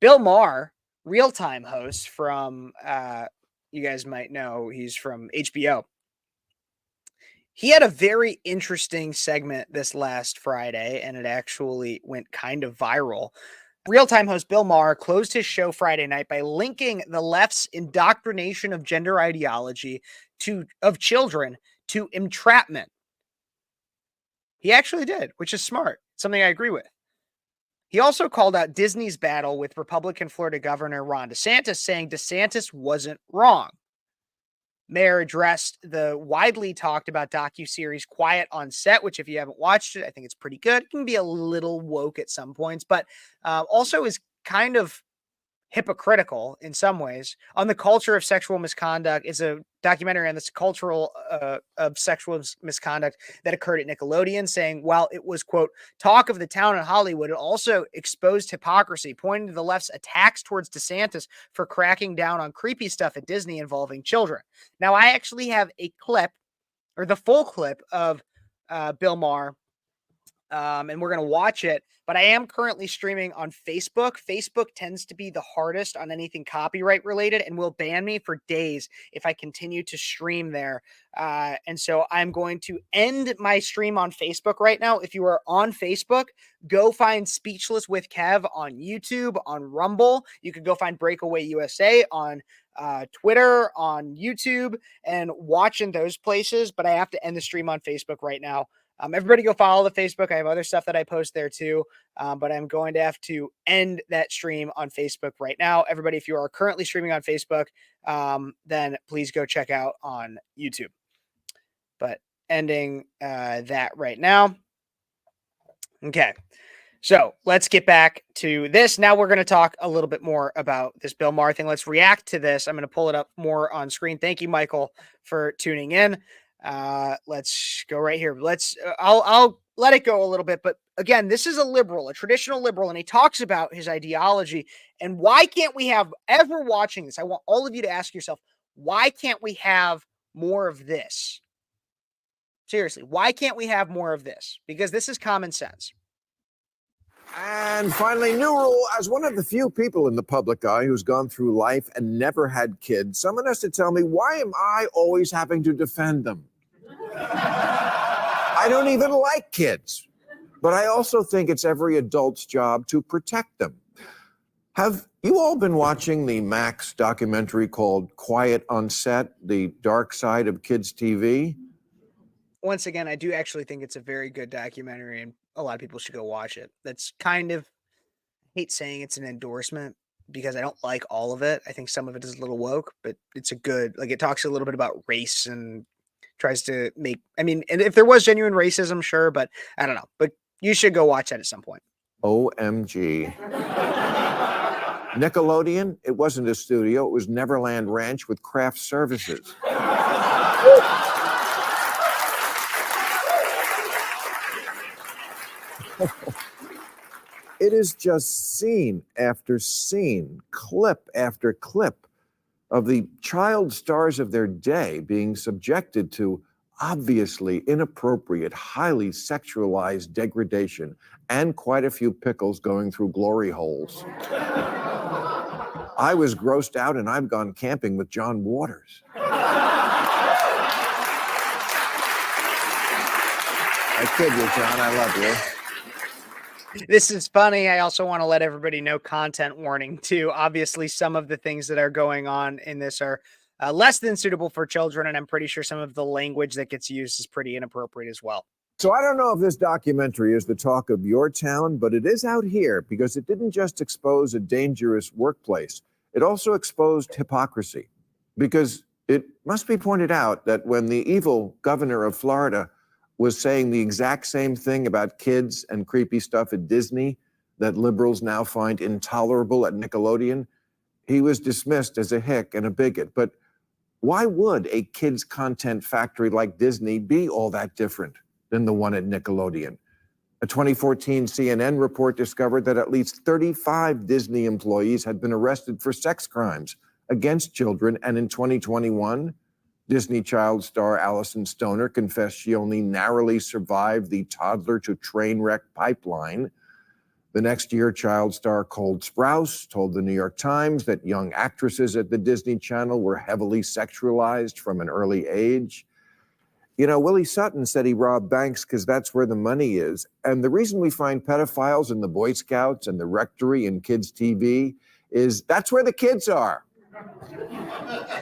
Bill Maher, real-time host from, you guys might know, he's from HBO. He had a very interesting segment this last Friday, and it actually went kind of viral. Real-time host Bill Maher closed his show Friday night by linking the left's indoctrination of gender ideology of children to entrapment. He actually did, which is smart, something I agree with. He also called out Disney's battle with Republican Florida Governor Ron DeSantis, saying DeSantis wasn't wrong. Maher addressed the widely talked about docuseries Quiet on Set, which if you haven't watched it, I think it's pretty good. It can be a little woke at some points, but also is kind of hypocritical in some ways on the culture of sexual misconduct. It's a documentary on this cultural of sexual misconduct that occurred at Nickelodeon, saying while it was, quote, talk of the town in Hollywood, it also exposed hypocrisy, pointing to the left's attacks towards DeSantis for cracking down on creepy stuff at Disney involving children. Now, I actually have a clip, or the full clip of Bill Maher, and we're going to watch it, but I am currently streaming on Facebook. Facebook tends to be the hardest on anything copyright related and will ban me for days if I continue to stream there. And so I'm going to end my stream on Facebook right now. If you are on Facebook, go find Speechless with Kev on YouTube, on Rumble. You can go find Breakaway USA on Twitter, on YouTube, and watch in those places. But I have to end the stream on Facebook right now. Everybody go follow the Facebook. I have other stuff that I post there too, but I'm going to have to end that stream on Facebook right now. Everybody, if you are currently streaming on Facebook, then please go check out on YouTube. But ending that right now. Okay, so let's get back to this. Now we're going to talk a little bit more about this Bill Maher thing. Let's react to this. I'm going to pull it up more on screen. Thank you, Michael, for tuning in. Let's go right here. I'll let it go a little bit, but again, this is a liberal, a traditional liberal, and he talks about his ideology. And why can't we have, ever watching this, I want all of you to ask yourself, why can't we have more of this? Seriously, why can't we have more of this? Because this is common sense. And finally, new rule. As one of the few people in the public eye who's gone through life and never had kids, someone has to tell me, why am I always having to defend them? I don't even like kids, but I also think it's every adult's job to protect them. Have you all been watching the Max documentary called Quiet on Set, The Dark Side of Kids TV? Once again, I do actually think it's a very good documentary, and a lot of people should go watch it. That's kind of, I hate saying it's an endorsement because I don't like all of it. I think some of it is a little woke, but it's a good, like, it talks a little bit about race and tries to make, I mean, and if there was genuine racism, sure, but I don't know. But you should go watch that at some point. OMG. Nickelodeon, it wasn't a studio, it was Neverland Ranch with craft services. It is just scene after scene, clip after clip of the child stars of their day being subjected to obviously inappropriate, highly sexualized degradation, and quite a few pickles going through glory holes. I was grossed out, and I've gone camping with John Waters. I kid you, John. I love you. This is funny. I also want to let everybody know, content warning too. Obviously, some of the things that are going on in this are less than suitable for children, and I'm pretty sure some of the language that gets used is pretty inappropriate as well. So I don't know if this documentary is the talk of your town, but it is out here because it didn't just expose a dangerous workplace. It also exposed hypocrisy, because it must be pointed out that when the evil governor of Florida was saying the exact same thing about kids and creepy stuff at Disney that liberals now find intolerable at Nickelodeon, he was dismissed as a hick and a bigot. But why would a kids' content factory like Disney be all that different than the one at Nickelodeon? A 2014 CNN report discovered that at least 35 Disney employees had been arrested for sex crimes against children, and in 2021, Disney child star Allison Stoner confessed she only narrowly survived the toddler to train wreck pipeline. The next year, child star Cole Sprouse told the New York Times that young actresses at the Disney Channel were heavily sexualized from an early age. You know, Willie Sutton said he robbed banks because that's where the money is. And the reason we find pedophiles in the Boy Scouts and the Rectory and kids' TV is that's where the kids are.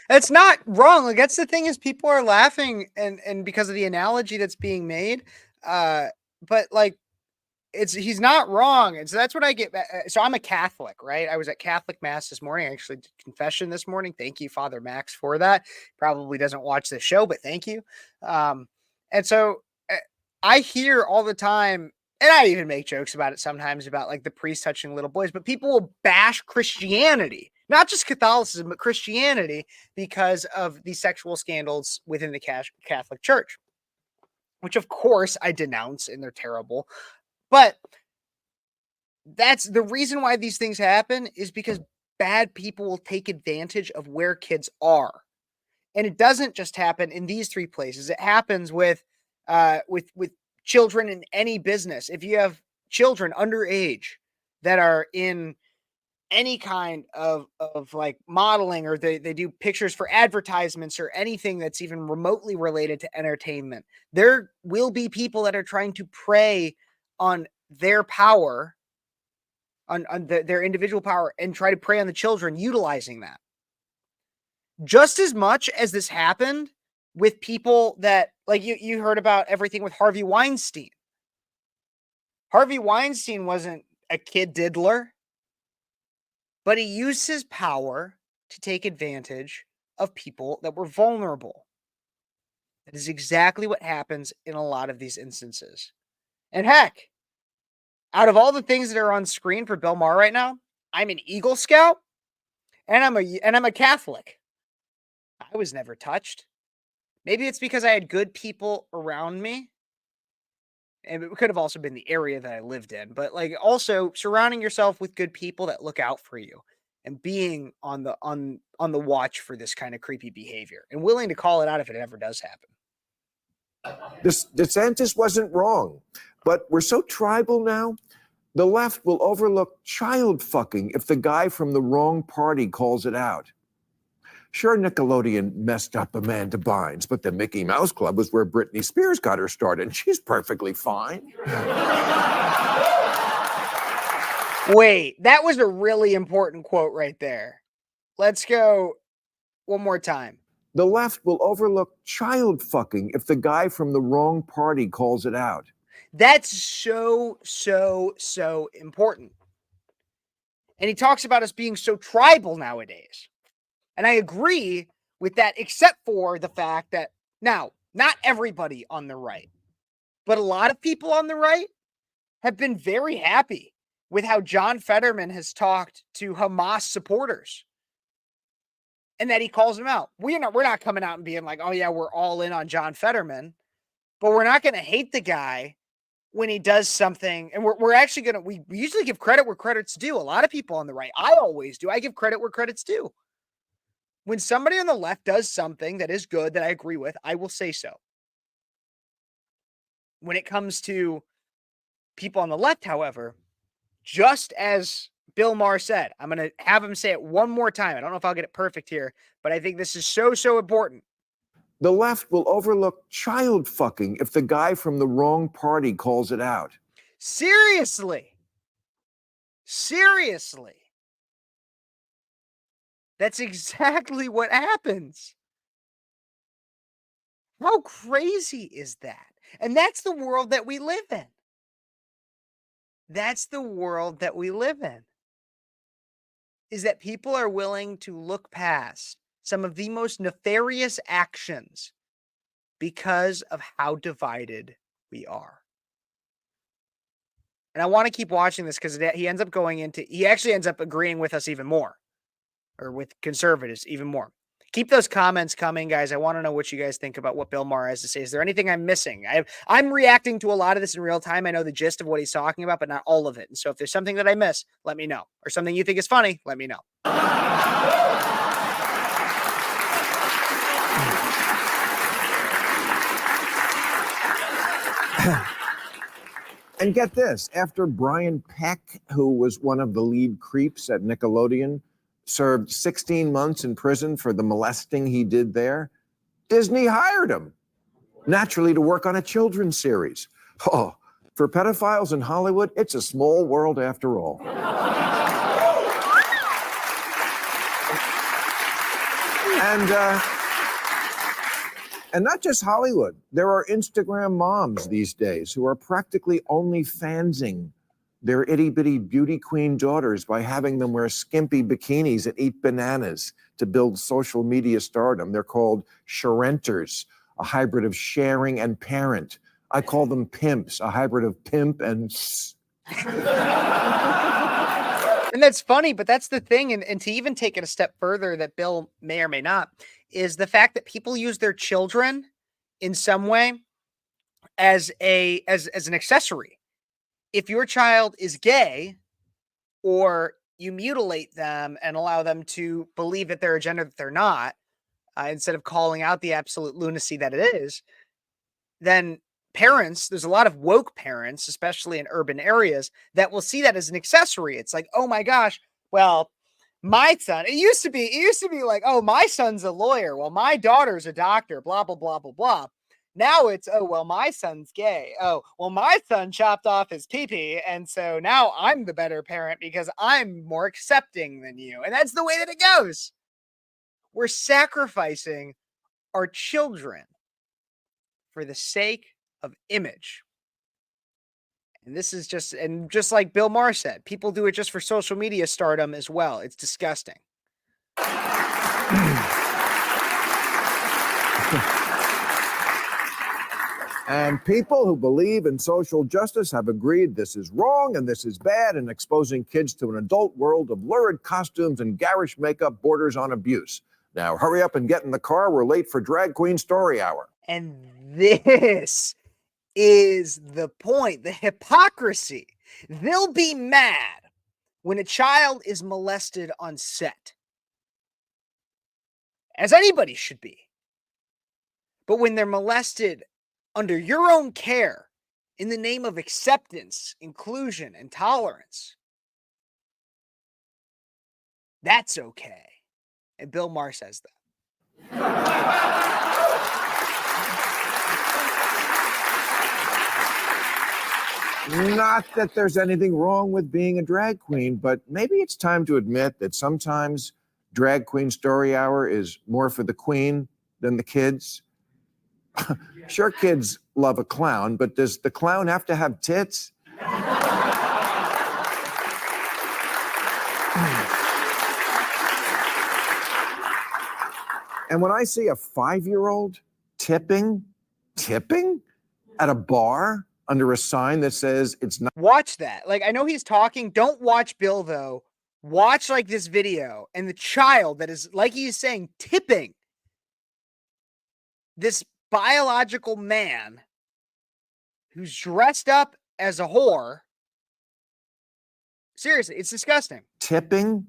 It's not wrong. Like, that's the thing, is people are laughing and because of the analogy that's being made. But like, he's not wrong. And so that's what I get. So I'm a Catholic, right? I was at Catholic Mass this morning. I actually did confession this morning. Thank you, Father Max, for that. Probably doesn't watch this show, but thank you. And so I hear all the time, and I even make jokes about it sometimes, about like the priest touching little boys, but people will bash Christianity, not just Catholicism, but Christianity, because of the sexual scandals within the Catholic Church, which of course I denounce, and they're terrible. But that's the reason why these things happen, is because bad people will take advantage of where kids are. And it doesn't just happen in these three places. It happens with children in any business. If you have children underage that are in any kind of like modeling, or they do pictures for advertisements or anything that's even remotely related to entertainment, there will be people that are trying to prey on their power, on their individual power, and try to prey on the children utilizing that. Just as much as this happened with people that, like, you heard about everything with Harvey Weinstein. Harvey Weinstein wasn't a kid diddler, but he used his power to take advantage of people that were vulnerable. That is exactly what happens in a lot of these instances. And heck, out of all the things that are on screen for Bill Maher right now, I'm an Eagle Scout and I'm a Catholic. I was never touched. Maybe it's because I had good people around me. And it could have also been the area that I lived in, but like, also surrounding yourself with good people that look out for you, and being on the watch for this kind of creepy behavior, and willing to call it out if it ever does happen. This DeSantis wasn't wrong, but we're so tribal now. The left will overlook child fucking if the guy from the wrong party calls it out. Sure, Nickelodeon messed up Amanda Bynes, but the Mickey Mouse Club was where Britney Spears got her start, and she's perfectly fine. Wait, that was a really important quote right there. Let's go one more time. The left will overlook child fucking if the guy from the wrong party calls it out. That's so important. And he talks about us being so tribal nowadays. And I agree with that, except for the fact that, now, not everybody on the right, but a lot of people on the right have been very happy with how John Fetterman has talked to Hamas supporters, and that he calls them out. We're not coming out and being like, oh yeah, we're all in on John Fetterman, but we're not going to hate the guy when he does something. And we're actually going to, we usually give credit where credit's due. A lot of people on the right, I always do. I give credit where credit's due. When somebody on the left does something that is good, that I agree with, I will say so. When it comes to people on the left, however, just as Bill Maher said, I'm going to have him say it one more time. I don't know if I'll get it perfect here, but I think this is so important. The left will overlook child fucking if the guy from the wrong party calls it out. Seriously. That's exactly what happens. How crazy is that? And that's the world that we live in. Is that people are willing to look past some of the most nefarious actions because of how divided we are. And I want to keep watching this, because he actually ends up agreeing with us even more, or with conservatives even more. Keep those comments coming, guys. I want to know what you guys think about what Bill Maher has to say. Is there anything I'm missing? I'm reacting to a lot of this in real time. I know the gist of what he's talking about, but not all of it. And so if there's something that I miss, let me know. Or something you think is funny, let me know. And get this, after Brian Peck, who was one of the lead creeps at Nickelodeon, served 16 months in prison for the molesting he did there, Disney hired him, naturally, to work on a children's series. Oh, for pedophiles in Hollywood, it's a small world after all. And not just Hollywood. There are Instagram moms these days who are practically only fansing their itty-bitty beauty queen daughters by having them wear skimpy bikinis and eat bananas to build social media stardom. They're called sharenters, a hybrid of sharing and parent. I call them pimps, a hybrid of pimp and... And that's funny, but that's the thing. And to even take it a step further that Bill may or may not, is the fact that people use their children in some way as an accessory. If your child is gay, or you mutilate them and allow them to believe that they're a gender that they're not, instead of calling out the absolute lunacy that it is, then parents, there's a lot of woke parents, especially in urban areas, that will see that as an accessory. It's like, oh my gosh, well, my son, it used to be like, oh, my son's a lawyer. Well, my daughter's a doctor, blah, blah, blah, blah, blah. Now it's, oh, well, my son's gay. Oh, well, my son chopped off his pee-pee. And so now I'm the better parent because I'm more accepting than you. And that's the way that it goes. We're sacrificing our children for the sake of image. And this is just like Bill Maher said, people do it just for social media stardom as well. It's disgusting. And people who believe in social justice have agreed this is wrong and this is bad, and exposing kids to an adult world of lurid costumes and garish makeup borders on abuse. Now, hurry up and get in the car. We're late for Drag Queen Story Hour. And this is the point, the hypocrisy. They'll be mad when a child is molested on set, as anybody should be. But when they're molested under your own care, in the name of acceptance, inclusion, and tolerance, that's okay. And Bill Maher says that. Not that there's anything wrong with being a drag queen, but maybe it's time to admit that sometimes Drag Queen Story Hour is more for the queen than the kids. Sure, kids love a clown, but does the clown have to have tits? And when I see a 5-year-old tipping at a bar under a sign that says it's not. Watch that. Like, I know he's talking. Don't watch Bill, though. Watch like this video and the child that is, like he's saying, tipping this biological man who's dressed up as a whore. Seriously, it's disgusting. Tipping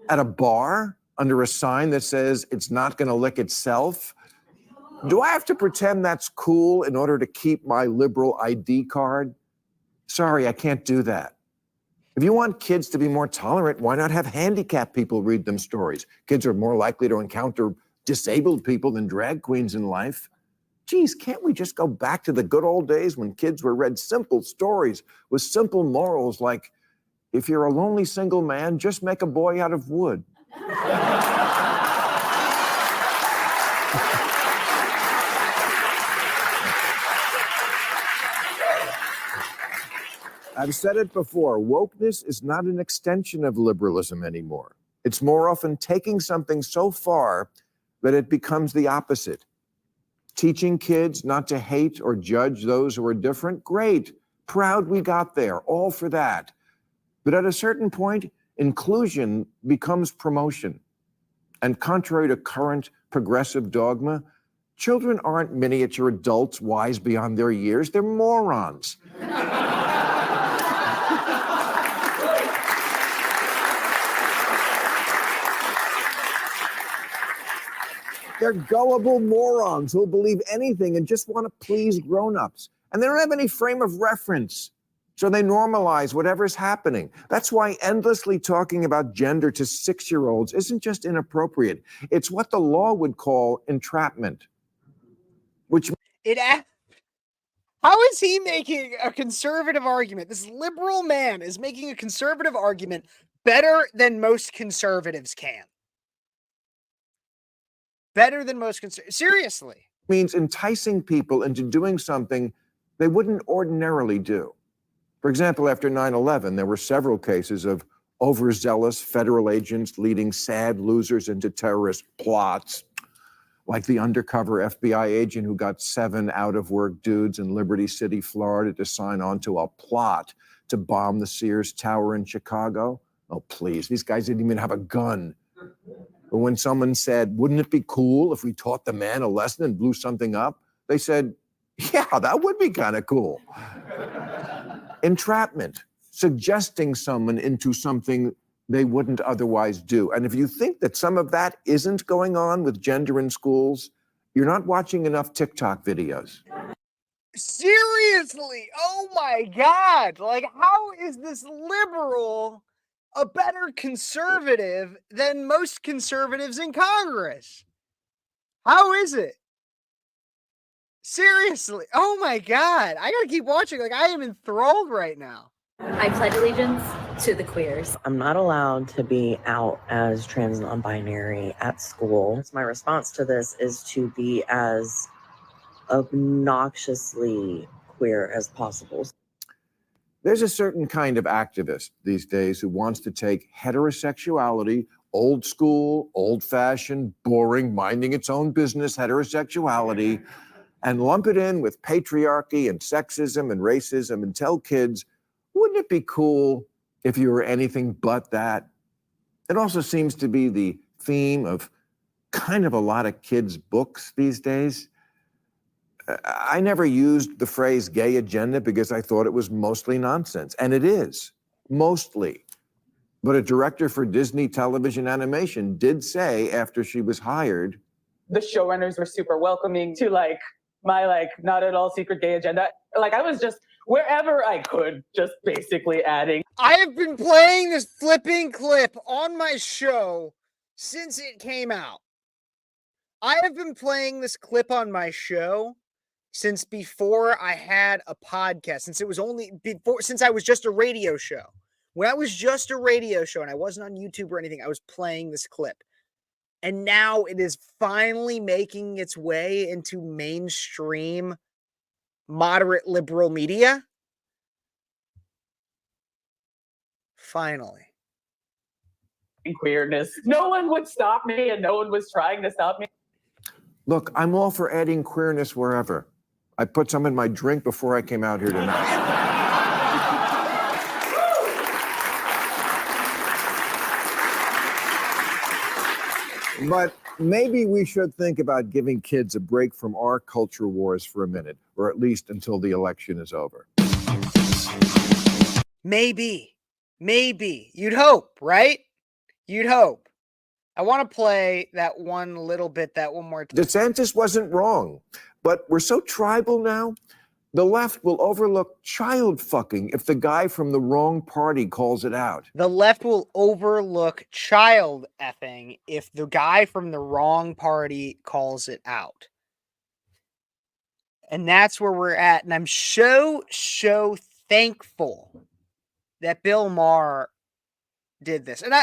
at a bar under a sign that says it's not going to lick itself. Do I have to pretend that's cool in order to keep my liberal ID card? Sorry, I can't do that. If you want kids to be more tolerant, why not have handicapped people read them stories? Kids are more likely to encounter disabled people than drag queens in life. Geez, can't we just go back to the good old days when kids were read simple stories with simple morals like, if you're a lonely single man, just make a boy out of wood. I've said it before, wokeness is not an extension of liberalism anymore. It's more often taking something so far that it becomes the opposite. Teaching kids not to hate or judge those who are different, great. Proud we got there, all for that. But at a certain point, inclusion becomes promotion. And contrary to current progressive dogma, children aren't miniature adults wise beyond their years, they're morons. They're gullible morons who'll believe anything and just want to please grown-ups. and they don't have any frame of reference. So they normalize whatever's happening. That's why endlessly talking about gender to 6-year-olds isn't just inappropriate. It's what the law would call entrapment. How is he making a conservative argument? This liberal man is making a conservative argument better than most conservatives can. Better than most conservatives. Seriously. Means enticing people into doing something they wouldn't ordinarily do. For example, after 9/11, there were several cases of overzealous federal agents leading sad losers into terrorist plots, like the undercover FBI agent who got 7 out-of-work dudes in Liberty City, Florida, to sign on to a plot to bomb the Sears Tower in Chicago. Oh, please, these guys didn't even have a gun. But when someone said, wouldn't it be cool if we taught the man a lesson and blew something up? They said, yeah, that would be kind of cool. Entrapment, suggesting someone into something they wouldn't otherwise do. And if you think that some of that isn't going on with gender in schools, you're not watching enough TikTok videos. Seriously. Oh my God. Like, how is this liberal a better conservative than most conservatives in Congress? How is it? Seriously. Oh my God. I gotta keep watching. Like, I am enthralled right now. I pledge allegiance to the queers. I'm not allowed to be out as trans non-binary at school. My response to this is to be as obnoxiously queer as possible. There's a certain kind of activist these days who wants to take heterosexuality, old school, old-fashioned, boring, minding its own business heterosexuality, and lump it in with patriarchy and sexism and racism and tell kids, wouldn't it be cool if you were anything but that? It also seems to be the theme of kind of a lot of kids' books these days. I never used the phrase gay agenda because I thought it was mostly nonsense, and it is, mostly. But a director for Disney television animation did say after she was hired, the showrunners were super welcoming to my not at all secret gay agenda. Like, I was just wherever I could, just basically adding. I have been playing this flipping clip on my show since it came out. I have been playing this clip on my show since before I had a podcast, since I was just a radio show. When I was just a radio show and I wasn't on YouTube or anything, I was playing this clip. And now it is finally making its way into mainstream moderate liberal media. Finally. Queerness. No one would stop me, and no one was trying to stop me. look, I'm all for adding queerness wherever. I put some in my drink before I came out here tonight. But maybe we should think about giving kids a break from our culture wars for a minute, or at least until the election is over. Maybe. You'd hope, right? You'd hope. I want to play that one little bit, that one more time. DeSantis wasn't wrong, but we're so tribal now. The left will overlook child fucking if the guy from the wrong party calls it out. The left will overlook child effing if the guy from the wrong party calls it out. And that's where we're at. And I'm so thankful that Bill Maher did this. And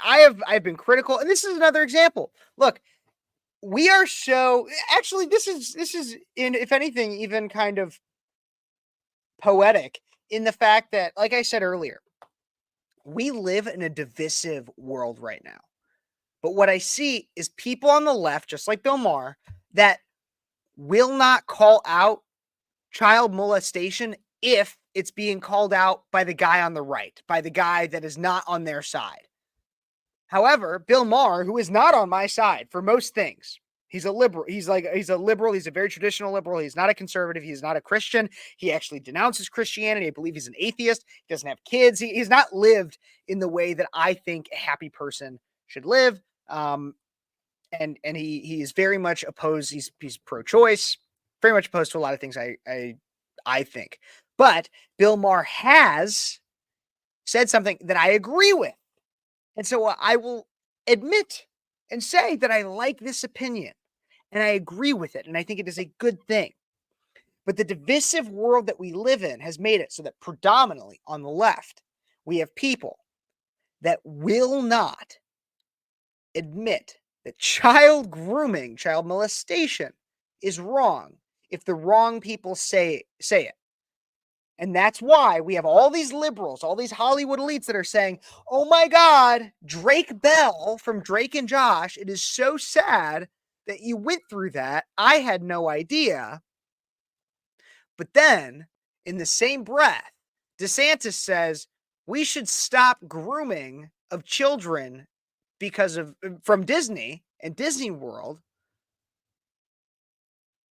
I've been critical, and this is another example. Look, we are actually this is in, if anything, even kind of poetic in the fact that, like I said earlier, we live in a divisive world right now. But what I see is people on the left, just like Bill Maher, that will not call out child molestation if it's being called out by the guy on the right, by the guy that is not on their side. However, Bill Maher, who is not on my side for most things, he's a liberal. He's a liberal. He's a very traditional liberal. He's not a conservative. He's not a Christian. He actually denounces Christianity. I believe he's an atheist. He doesn't have kids. He's not lived in the way that I think a happy person should live. And he is very much opposed. He's pro-choice, very much opposed to a lot of things I I think. But Bill Maher has said something that I agree with. And so I will admit and say that I like this opinion and I agree with it. And I think it is a good thing. But the divisive world that we live in has made it so that predominantly on the left, we have people that will not admit that child grooming, child molestation is wrong if the wrong people say it. And that's why we have all these liberals, all these Hollywood elites that are saying, oh my God, Drake Bell from Drake and Josh, it is so sad that you went through that. I had no idea. But then, in the same breath, DeSantis says we should stop grooming of children from Disney and Disney World.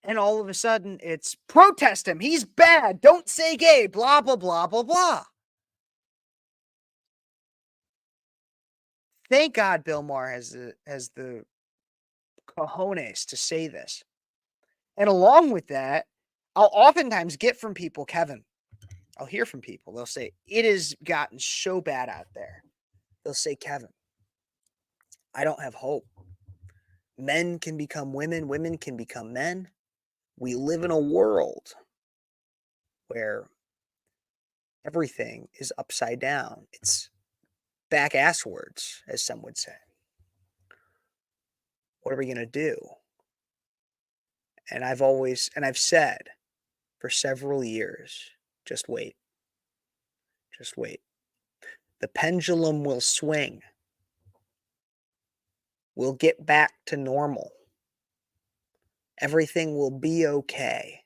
And all of a sudden, it's protest him. He's bad. Don't say gay. Blah, blah, blah, blah, blah. Thank God Bill Maher has the cojones to say this. And along with that, I'll oftentimes get from people, Kevin, I'll hear from people. They'll say, it has gotten so bad out there. They'll say, Kevin, I don't have hope. Men can become women. Women can become men. We live in a world where everything is upside down. It's back asswards, as some would say. What are we going to do? And I've said for several years, just wait. Just wait. The pendulum will swing. We'll get back to normal. Everything will be okay.